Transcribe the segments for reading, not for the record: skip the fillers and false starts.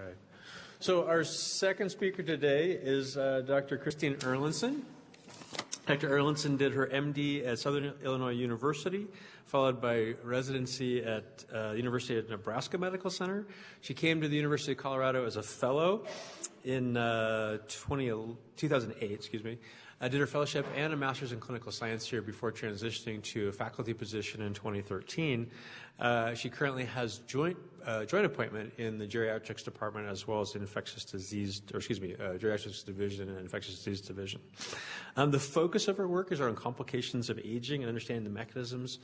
Right. So our second speaker today is Dr. Christine Erlandson. Dr. Erlandson did her MD at Southern Illinois University, followed by residency at University of Nebraska Medical Center. She came to the University of Colorado as a fellow in 2008, did her fellowship and a master's in clinical science here before transitioning to a faculty position in 2013. She currently has joint appointment in the geriatrics department as well as infectious disease, geriatrics division and infectious disease division. The focus of her work is on complications of aging and understanding the mechanisms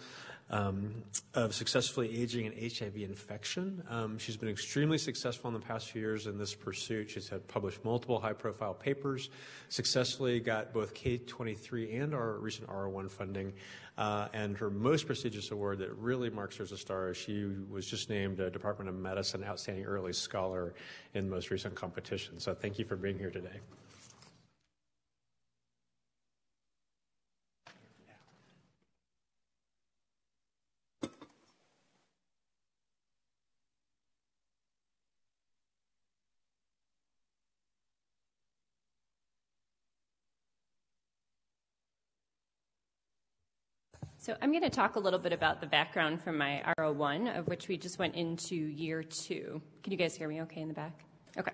of successfully aging and HIV infection. She's been extremely successful in the past few years in this pursuit. She's had published multiple high-profile papers, successfully got both K23 and our recent R01 funding, and her most prestigious award that really marks her as a star is she was just named a Department of Medicine Outstanding Early Scholar in the most recent competition. So thank you for being here today. So I'm going to talk a little bit about the background from my R01, of which we just went into year 2. Can you guys hear me okay in the back? Okay.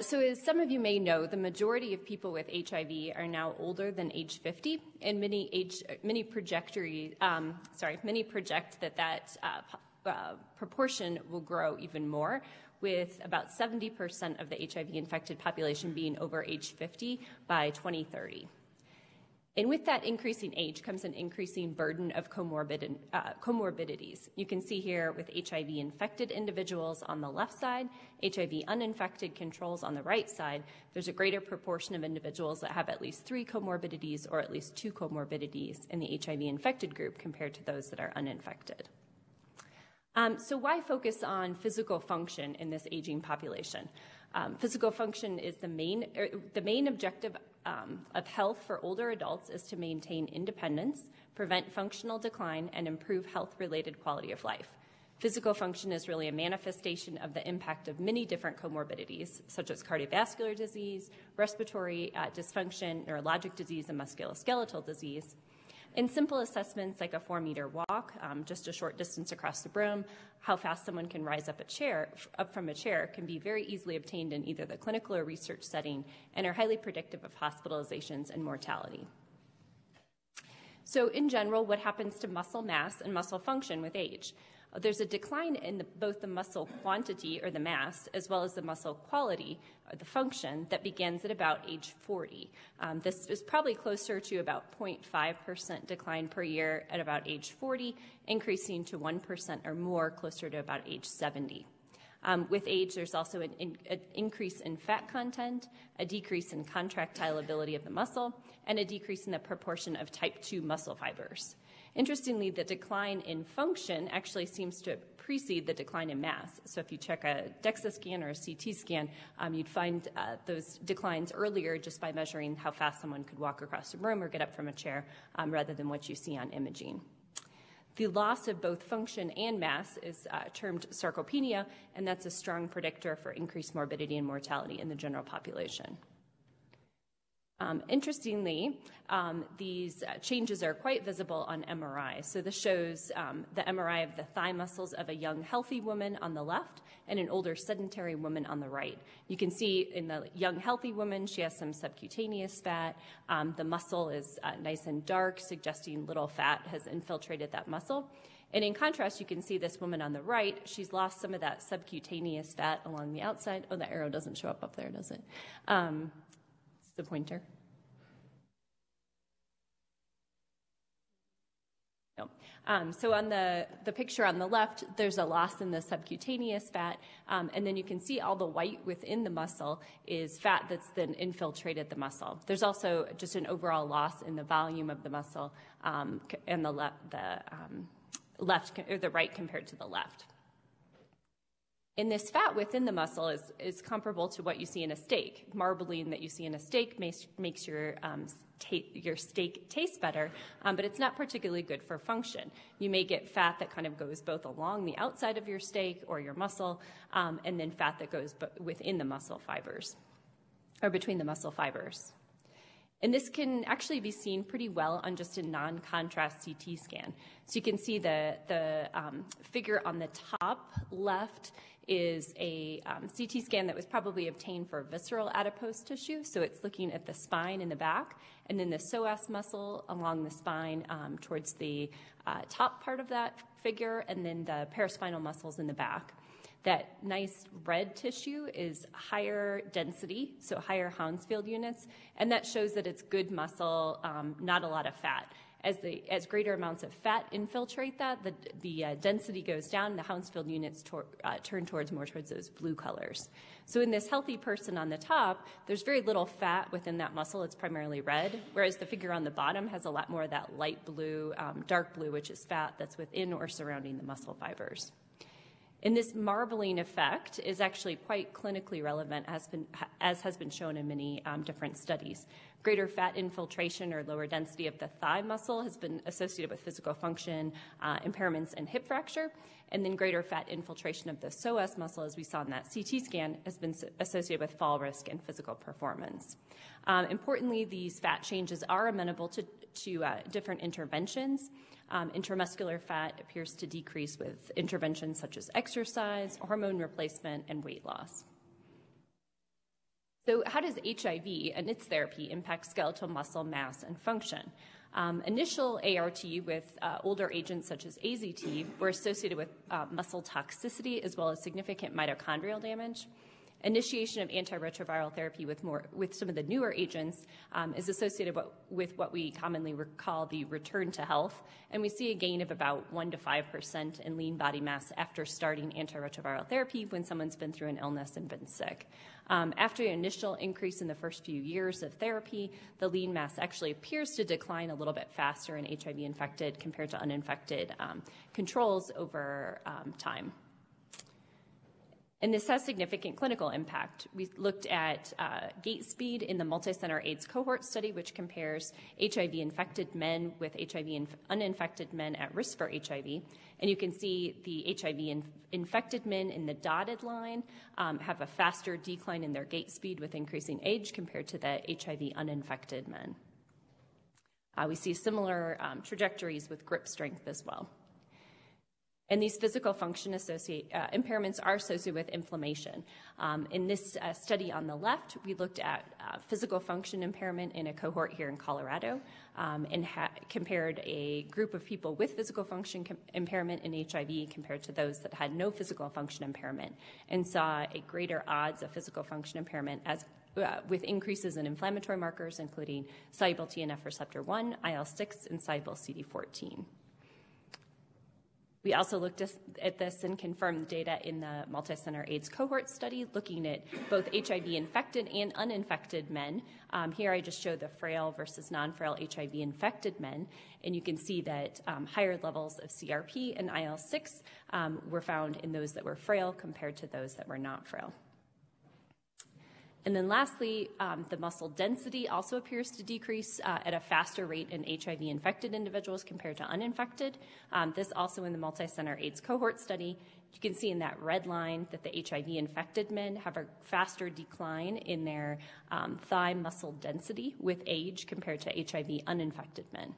So as some of you may know, the majority of people with HIV are now older than age 50, and many project that proportion will grow even more, with about 70% of the HIV-infected population being over age 50 by 2030. And with that increasing age comes an increasing burden of comorbidities. You can see here with HIV-infected individuals on the left side, HIV-uninfected controls on the right side, there's a greater proportion of individuals that have at least 3 comorbidities or at least 2 comorbidities in the HIV-infected group compared to those that are uninfected. So why focus on physical function in this aging population? Physical function is the main objective of health for older adults is to maintain independence, prevent functional decline, and improve health-related quality of life. Physical function is really a manifestation of the impact of many different comorbidities, such as cardiovascular disease, respiratory dysfunction, neurologic disease, and musculoskeletal disease. In simple assessments like a 4-meter walk, just a short distance across the room, how fast someone can rise up from a chair can be very easily obtained in either the clinical or research setting and are highly predictive of hospitalizations and mortality. So in general, what happens to muscle mass and muscle function with age? There's a decline in both the muscle quantity, or the mass, as well as the muscle quality, or the function, that begins at about age 40. This is probably closer to about 0.5% decline per year at about age 40, increasing to 1% or more closer to about age 70. With age, there's also an increase in fat content, a decrease in contractile ability of the muscle, and a decrease in the proportion of type 2 muscle fibers. Interestingly, the decline in function actually seems to precede the decline in mass. So if you check a DEXA scan or a CT scan, you'd find those declines earlier just by measuring how fast someone could walk across a room or get up from a chair, rather than what you see on imaging. The loss of both function and mass is termed sarcopenia, and that's a strong predictor for increased morbidity and mortality in the general population. Interestingly, these changes are quite visible on MRI. So this shows the MRI of the thigh muscles of a young healthy woman on the left and an older sedentary woman on the right. You can see in the young healthy woman, she has some subcutaneous fat. The muscle is nice and dark, suggesting little fat has infiltrated that muscle. And in contrast, you can see this woman on the right, she's lost some of that subcutaneous fat along the outside. Oh, the arrow doesn't show up there, does it? It's the pointer. No. So on the picture on the left, there's a loss in the subcutaneous fat, and then you can see all the white within the muscle is fat that's then infiltrated the muscle. There's also just an overall loss in the volume of the muscle, and the right compared to the left. And this fat within the muscle is comparable to what you see in a steak. Marbling that you see in a steak makes your your steak tastes better, but it's not particularly good for function. You may get fat that kind of goes both along the outside of your steak or your muscle, and then fat that goes within the muscle fibers, or between the muscle fibers. And this can actually be seen pretty well on just a non-contrast CT scan. So you can see the figure on the top left is a CT scan that was probably obtained for visceral adipose tissue. So it's looking at the spine in the back, and then the psoas muscle along the spine towards the top part of that figure, and then the paraspinal muscles in the back. That nice red tissue is higher density, so higher Hounsfield units, and that shows that it's good muscle, not a lot of fat. As greater amounts of fat infiltrate that, the density goes down, the Hounsfield units turn towards those blue colors. So in this healthy person on the top, there's very little fat within that muscle. It's primarily red, whereas the figure on the bottom has a lot more of that light blue, dark blue, which is fat that's within or surrounding the muscle fibers. And this marbling effect is actually quite clinically relevant, as has been shown in many different studies. Greater fat infiltration or lower density of the thigh muscle has been associated with physical function, impairments, and hip fracture. And then greater fat infiltration of the psoas muscle, as we saw in that CT scan, has been associated with fall risk and physical performance. Importantly, these fat changes are amenable to different interventions. Intramuscular fat appears to decrease with interventions such as exercise, hormone replacement, and weight loss. So how does HIV and its therapy impact skeletal muscle mass and function? Initial ART with older agents such as AZT were associated with muscle toxicity as well as significant mitochondrial damage. Initiation of antiretroviral therapy with some of the newer agents is associated with what we commonly call the return to health, and we see a gain of about 1 to 5% in lean body mass after starting antiretroviral therapy when someone's been through an illness and been sick. After an initial increase in the first few years of therapy, the lean mass actually appears to decline a little bit faster in HIV-infected compared to uninfected controls over time. And this has significant clinical impact. We looked at gait speed in the multicenter AIDS cohort study, which compares HIV-infected men with HIV-uninfected men at risk for HIV. And you can see the HIV-infected men in the dotted line have a faster decline in their gait speed with increasing age compared to the HIV-uninfected men. We see similar trajectories with grip strength as well. And these physical function impairments are associated with inflammation. In this study on the left, we looked at physical function impairment in a cohort here in Colorado and compared a group of people with physical function impairment in HIV compared to those that had no physical function impairment, and saw a greater odds of physical function impairment with increases in inflammatory markers, including soluble TNF receptor 1, IL-6, and soluble CD14. We also looked at this and confirmed the data in the multicenter AIDS cohort study, looking at both HIV-infected and uninfected men. Here I just showed the frail versus non-frail HIV-infected men, and you can see that higher levels of CRP and IL-6 were found in those that were frail compared to those that were not frail. And then lastly, the muscle density also appears to decrease at a faster rate in HIV-infected individuals compared to uninfected. This also in the multicenter AIDS cohort study. You can see in that red line that the HIV-infected men have a faster decline in their thigh muscle density with age compared to HIV-uninfected men.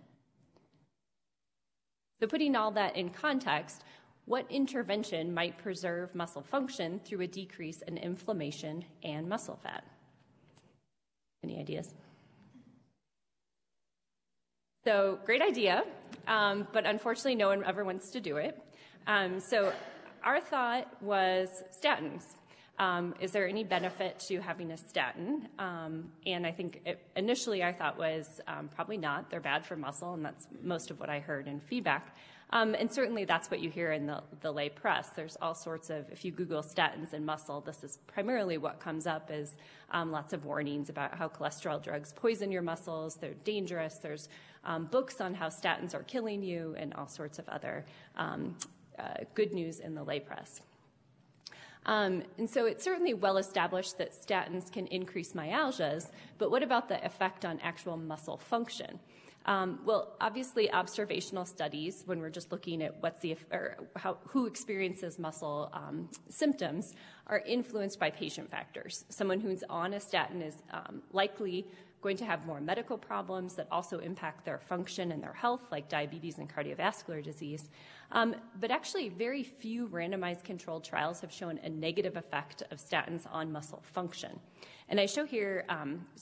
So putting all that in context, what intervention might preserve muscle function through a decrease in inflammation and muscle fat? Any ideas? So, great idea, but unfortunately no one ever wants to do it. So our thought was statins. Is there any benefit to having a statin? And I think initially our thought was probably not. They're bad for muscle, and that's most of what I heard in feedback. And certainly that's what you hear in the lay press. There's all sorts of, if you Google statins and muscle, this is primarily what comes up is lots of warnings about how cholesterol drugs poison your muscles, they're dangerous, there's books on how statins are killing you, and all sorts of other good news in the lay press. And so it's certainly well established that statins can increase myalgias, but what about the effect on actual muscle function? Well, obviously, observational studies, when we're just looking at who experiences muscle symptoms, are influenced by patient factors. Someone who's on a statin is likely going to have more medical problems that also impact their function and their health, like diabetes and cardiovascular disease. But actually, very few randomized controlled trials have shown a negative effect of statins on muscle function. And I show here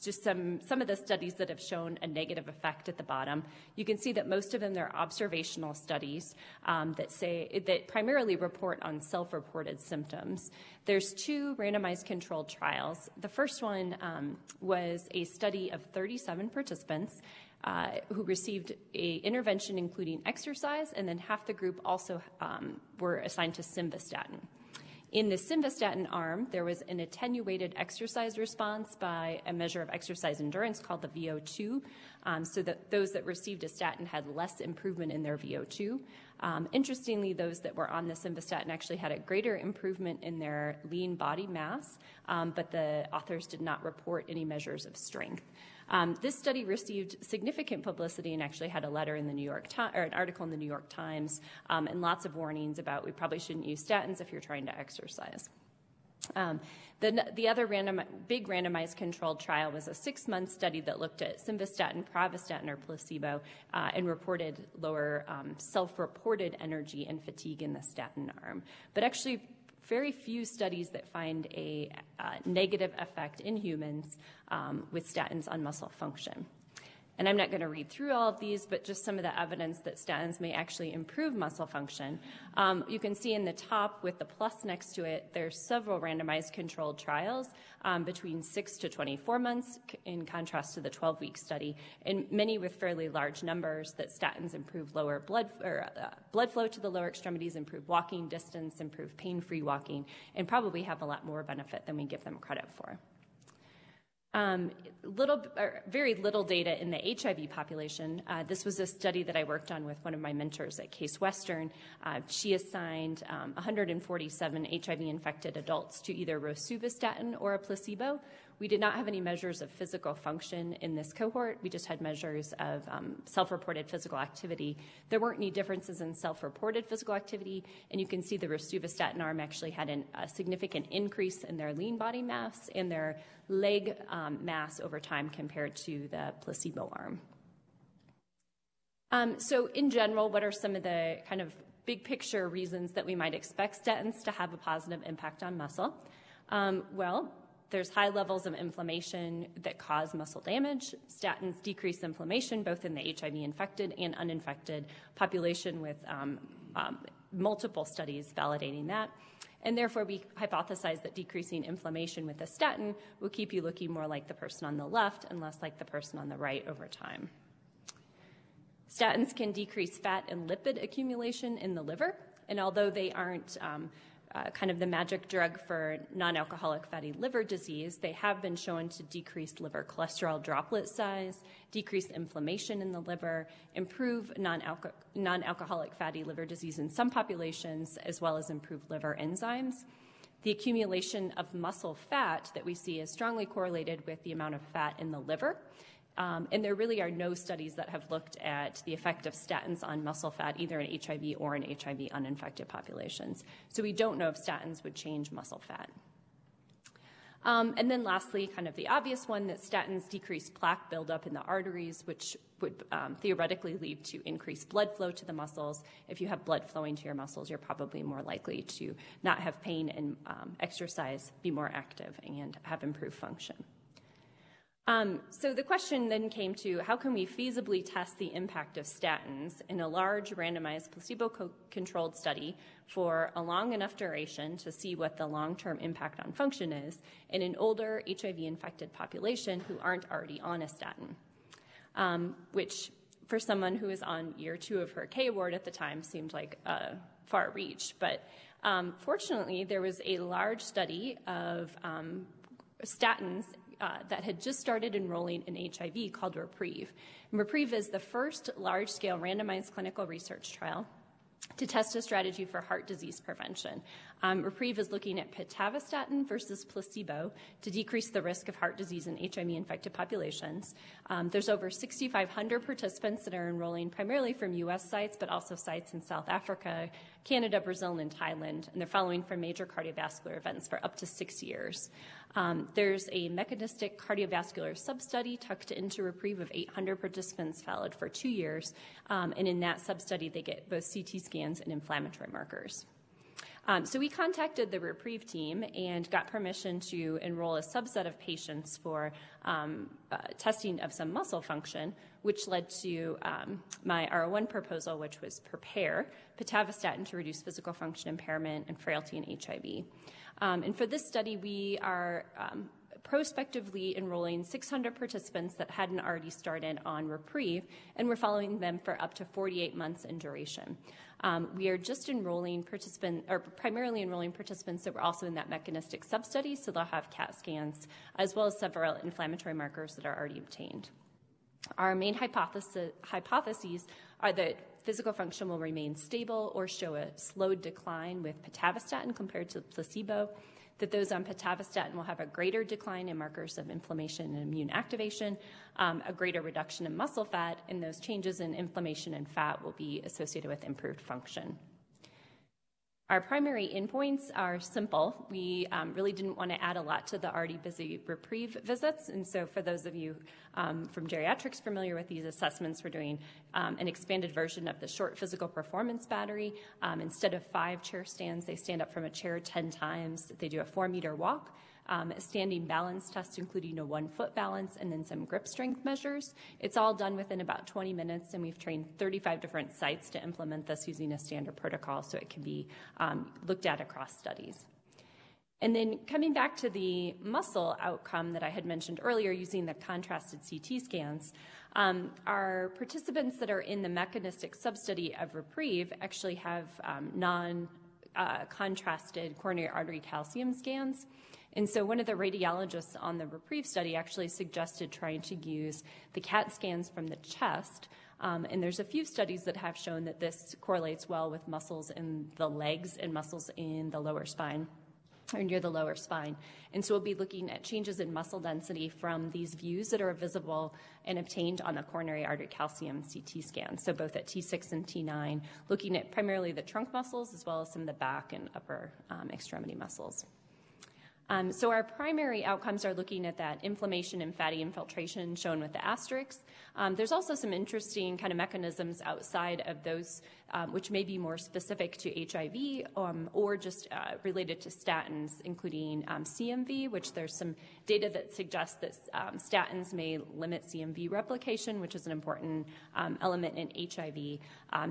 just some of the studies that have shown a negative effect at the bottom. You can see that most of them are observational studies that primarily report on self-reported symptoms. There's 2 randomized controlled trials. The first one was a study of 37 participants who received an intervention including exercise, and then half the group also were assigned to simvastatin. In the simvastatin arm, there was an attenuated exercise response by a measure of exercise endurance called the VO2, so that those that received a statin had less improvement in their VO2. Interestingly, those that were on the simvastatin actually had a greater improvement in their lean body mass, but the authors did not report any measures of strength. This study received significant publicity and actually had a letter in the New York Times, or an article in the New York Times, and lots of warnings about we probably shouldn't use statins if you're trying to exercise. The other big randomized controlled trial was a 6-month study that looked at simvastatin, pravastatin, or placebo, and reported lower self-reported energy and fatigue in the statin arm. But actually, very few studies that find a negative effect in humans with statins on muscle function. And I'm not going to read through all of these, but just some of the evidence that statins may actually improve muscle function. You can see in the top with the plus next to it, there's several randomized controlled trials between 6 to 24 months in contrast to the 12-week study, and many with fairly large numbers that statins improve lower blood flow to the lower extremities, improve walking distance, improve pain-free walking, and probably have a lot more benefit than we give them credit for. Very little data in the HIV population. This was a study that I worked on with one of my mentors at Case Western. She assigned 147 HIV-infected adults to either rosuvastatin or a placebo. We did not have any measures of physical function in this cohort. We just had measures of self-reported physical activity. There weren't any differences in self-reported physical activity, and you can see the rosuvastatin arm actually had a significant increase in their lean body mass and their leg mass over time compared to the placebo arm. So in general, what are some of the kind of big picture reasons that we might expect statins to have a positive impact on muscle? Well, there's high levels of inflammation that cause muscle damage. Statins decrease inflammation both in the HIV-infected and uninfected population with multiple studies validating that. And therefore, we hypothesize that decreasing inflammation with a statin will keep you looking more like the person on the left and less like the person on the right over time. Statins can decrease fat and lipid accumulation in the liver, and although they aren't kind of the magic drug for non-alcoholic fatty liver disease, they have been shown to decrease liver cholesterol droplet size, decrease inflammation in the liver, improve non-alcoholic fatty liver disease in some populations, as well as improve liver enzymes. The accumulation of muscle fat that we see is strongly correlated with the amount of fat in the liver. And there really are no studies that have looked at the effect of statins on muscle fat, either in HIV or in HIV uninfected populations. So we don't know if statins would change muscle fat. And then lastly, kind of the obvious one, that statins decrease plaque buildup in the arteries, which would theoretically lead to increased blood flow to the muscles. If you have blood flowing to your muscles, you're probably more likely to not have pain and exercise, be more active, and have improved function. So the question then came to, how can we feasibly test the impact of statins in a large randomized placebo-controlled study for a long enough duration to see what the long-term impact on function is in an older HIV-infected population who aren't already on a statin, which for someone who was on year 2 of her K award at the time seemed like a far reach. But fortunately, there was a large study of statins that had just started enrolling in HIV called REPRIEVE. And REPRIEVE is the first large-scale randomized clinical research trial to test a strategy for heart disease prevention. REPRIEVE is looking at pitavastatin versus placebo to decrease the risk of heart disease in HIV-infected populations. There's over 6,500 participants that are enrolling primarily from U.S. sites, but also sites in South Africa, Canada, Brazil, and Thailand, and they're following for major cardiovascular events for up to 6 years. There's a mechanistic cardiovascular substudy tucked into REPRIEVE of 800 participants followed for 2 years, and in that substudy they get both CT scans and inflammatory markers. So we contacted the REPRIEVE team and got permission to enroll a subset of patients for testing of some muscle function, which led to my R01 proposal, which was prepare pitavastatin to reduce physical function impairment and frailty in HIV. And for this study, we are prospectively enrolling 600 participants that hadn't already started on REPRIEVE, and we're following them for up to 48 months in duration. We are just enrolling participants, or primarily enrolling participants that were also in that mechanistic substudy, so they'll have CAT scans, as well as several inflammatory markers that are already obtained. Our main hypotheses are that physical function will remain stable or show a slowed decline with pitavastatin compared to placebo, that those on pitavastatin will have a greater decline in markers of inflammation and immune activation, a greater reduction in muscle fat, and those changes in inflammation and fat will be associated with improved function. Our primary endpoints are simple. We really didn't want to add a lot to the already busy REPRIEVE visits, and so for those of you from geriatrics familiar with these assessments, we're doing an expanded version of the short physical performance battery. Instead of 5 chair stands, they stand up from a chair 10 times. They do a 4-meter walk, a standing balance test, including a 1-foot balance, and then some grip strength measures. It's all done within about 20 minutes, and we've trained 35 different sites to implement this using a standard protocol so it can be looked at across studies. And then coming back to the muscle outcome that I had mentioned earlier using the contrasted CT scans, our participants that are in the mechanistic substudy of REPRIEVE actually have non-contrasted coronary artery calcium scans. And so one of the radiologists on the REPRIEVE study actually suggested trying to use the CAT scans from the chest. And there's a few studies that have shown that this correlates well with muscles in the legs and muscles in the lower spine, or near the lower spine. And so we'll be looking at changes in muscle density from these views that are visible and obtained on the coronary artery calcium CT scan. So both at T6 and T9, looking at primarily the trunk muscles as well as some of the back and upper extremity muscles. So our primary outcomes are looking at that inflammation and fatty infiltration shown with the asterisks. There's also some interesting kind of mechanisms outside of those which may be more specific to HIV or just related to statins, including CMV, which there's some data that suggests that statins may limit CMV replication, which is an important element in HIV.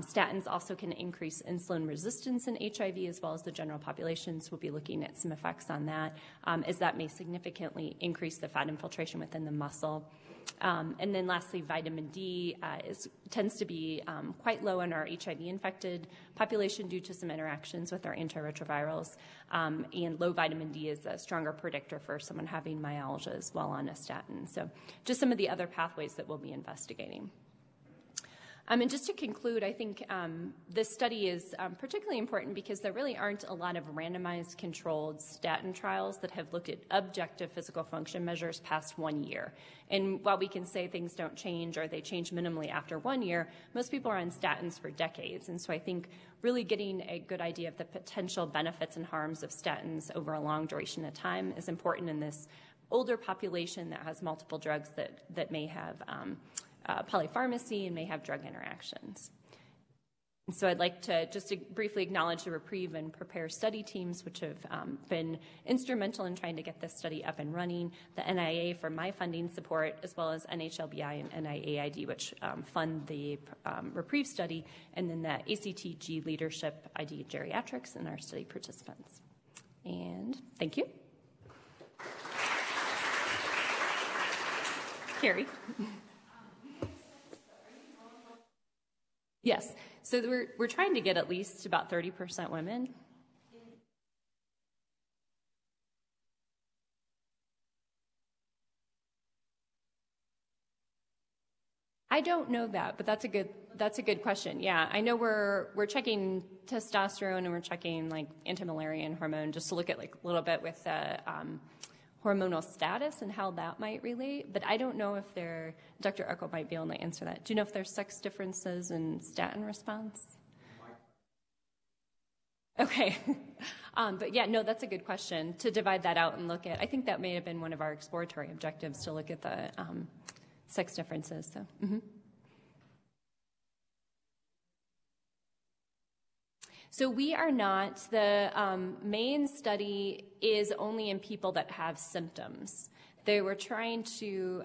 Statins also can increase insulin resistance in HIV as well as the general population, so we'll be looking at some effects on that, as that may significantly increase the fat infiltration within the muscle. And then lastly, vitamin D tends to be quite low in our HIV-infected population due to some interactions with our antiretrovirals, and low vitamin D is a stronger predictor for someone having myalgia as well on a statin. So just some of the other pathways that we'll be investigating. And just to conclude, I think this study is particularly important because there really aren't a lot of randomized controlled statin trials that have looked at objective physical function measures past 1 year. And while we can say things don't change or they change minimally after 1 year, most people are on statins for decades. And so I think really getting a good idea of the potential benefits and harms of statins over a long duration of time is important in this older population that has multiple drugs that may have polypharmacy and may have drug interactions. And so I'd like to just briefly acknowledge the REPRIEVE and PREPARE study teams, which have been instrumental in trying to get this study up and running, the NIA for my funding support, as well as NHLBI and NIAID, which fund the REPRIEVE study, and then the ACTG leadership ID geriatrics and our study participants. And thank you. Carrie. Yes, so we're trying to get at least about 30% women. I don't know that, but that's a good question. Yeah, I know we're checking testosterone and we're checking like anti-Müllerian hormone just to look at like a little bit with the hormonal status and how that might relate. But I don't know if Dr. Echo might be able to answer that. Do you know if there's sex differences in statin response? Okay. But yeah, no, that's a good question to divide that out and look at. I think that may have been one of our exploratory objectives to look at the sex differences. So, So we are not. The main study is only in people that have symptoms. They were trying to,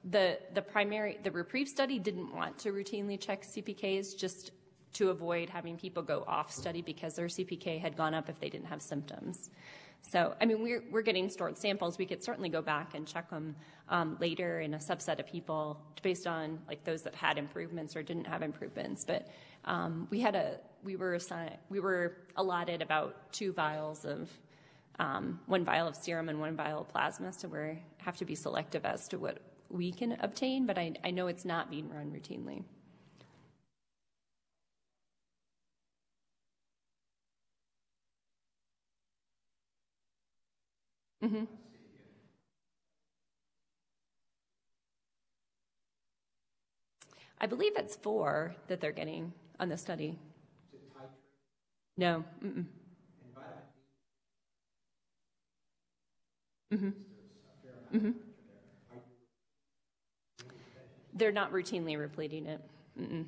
the Reprieve study didn't want to routinely check CPKs just to avoid having people go off study because their CPK had gone up if they didn't have symptoms. So, I mean, we're getting stored samples. We could certainly go back and check them later in a subset of people based on like those that had improvements or didn't have improvements. But we were allotted about 2 vials of 1 vial of serum and 1 vial of plasma. So we have to be selective as to what we can obtain. But I know it's not being run routinely. Mm-hmm. I believe it's 4 that they're getting on the study. No. Mm-mm. Mm-hmm. Mm-hmm. They're not routinely repleting it. Mm-mm.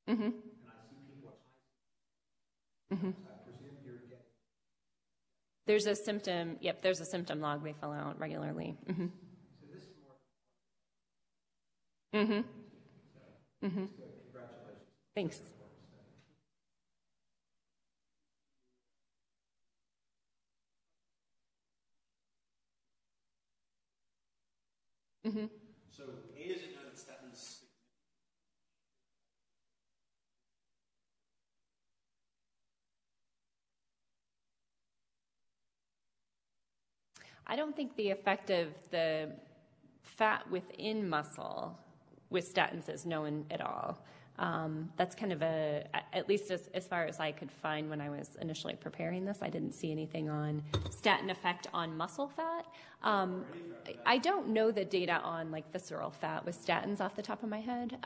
Mm-hmm. Mm-hmm. There's a symptom log they fill out regularly. Mm-hmm. Mm-hmm. Mm-hmm. Thanks. Mm-hmm. So A doesn't know that statins. I don't think the effect of the fat within muscle with statins is known at all. That's kind of at least as far as I could find when I was initially preparing this, I didn't see anything on statin effect on muscle fat. I don't know the data on like visceral fat with statins off the top of my head.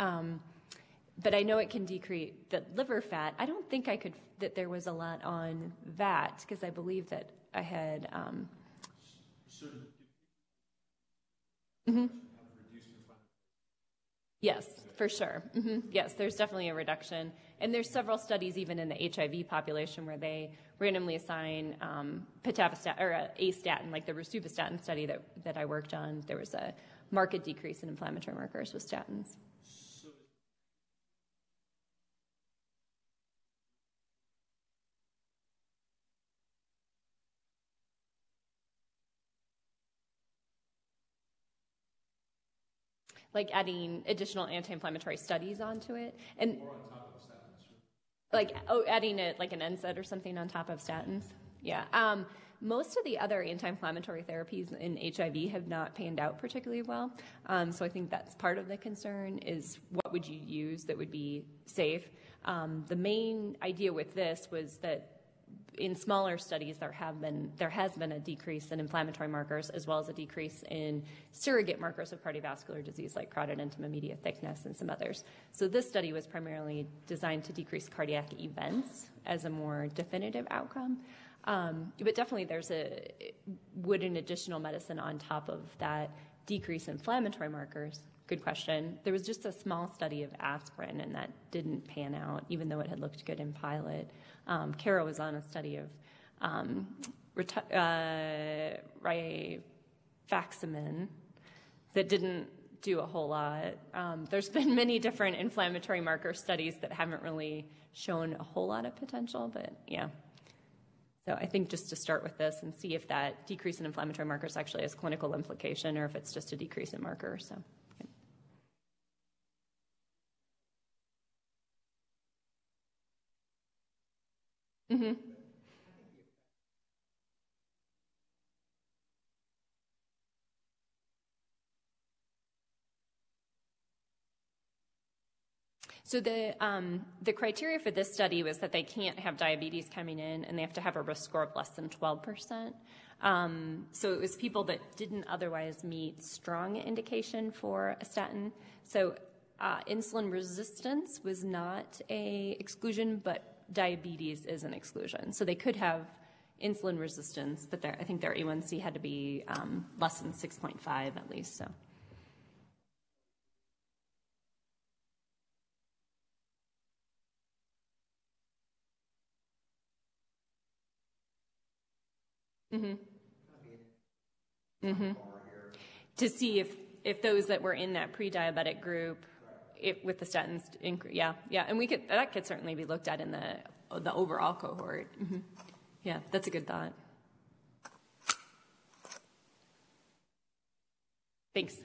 But I know it can decrease the liver fat. I don't think that there was a lot on that because I believe that I had. Mm-hmm. Yes, for sure. Mm-hmm. Yes, there's definitely a reduction. And there's several studies even in the HIV population where they randomly assign pitavastatin or a statin, like the rosuvastatin study that I worked on. There was a marked decrease in inflammatory markers with statins. Like adding additional anti-inflammatory studies onto it, and Or on top of statins. like adding it like an NSAID or something on top of statins. Yeah. Most of the other anti-inflammatory therapies in HIV have not panned out particularly well. So I think that's part of the concern is what would you use that would be safe. The main idea with this was that in smaller studies, there has been a decrease in inflammatory markers as well as a decrease in surrogate markers of cardiovascular disease like carotid intima media thickness and some others. So this study was primarily designed to decrease cardiac events as a more definitive outcome. But definitely would an additional medicine on top of that decrease in inflammatory markers? Good question. There was just a small study of aspirin, and that didn't pan out, even though it had looked good in pilot. Kara was on a study of rifaximin that didn't do a whole lot. There's been many different inflammatory marker studies that haven't really shown a whole lot of potential, but yeah. So I think just to start with this and see if that decrease in inflammatory markers actually has clinical implication or if it's just a decrease in markers. So. Mm-hmm. So the criteria for this study was that they can't have diabetes coming in, and they have to have a risk score of less than 12%. So it was people that didn't otherwise meet strong indication for a statin. So insulin resistance was not a exclusion, but diabetes is an exclusion. So they could have insulin resistance, but I think their A1C had to be less than 6.5 at least. So. Mm-hmm. Mm-hmm. To see if those that were in that pre-diabetic group, with the statins, yeah, and that could certainly be looked at in the overall cohort. Mm-hmm. Yeah, that's a good thought. Thanks.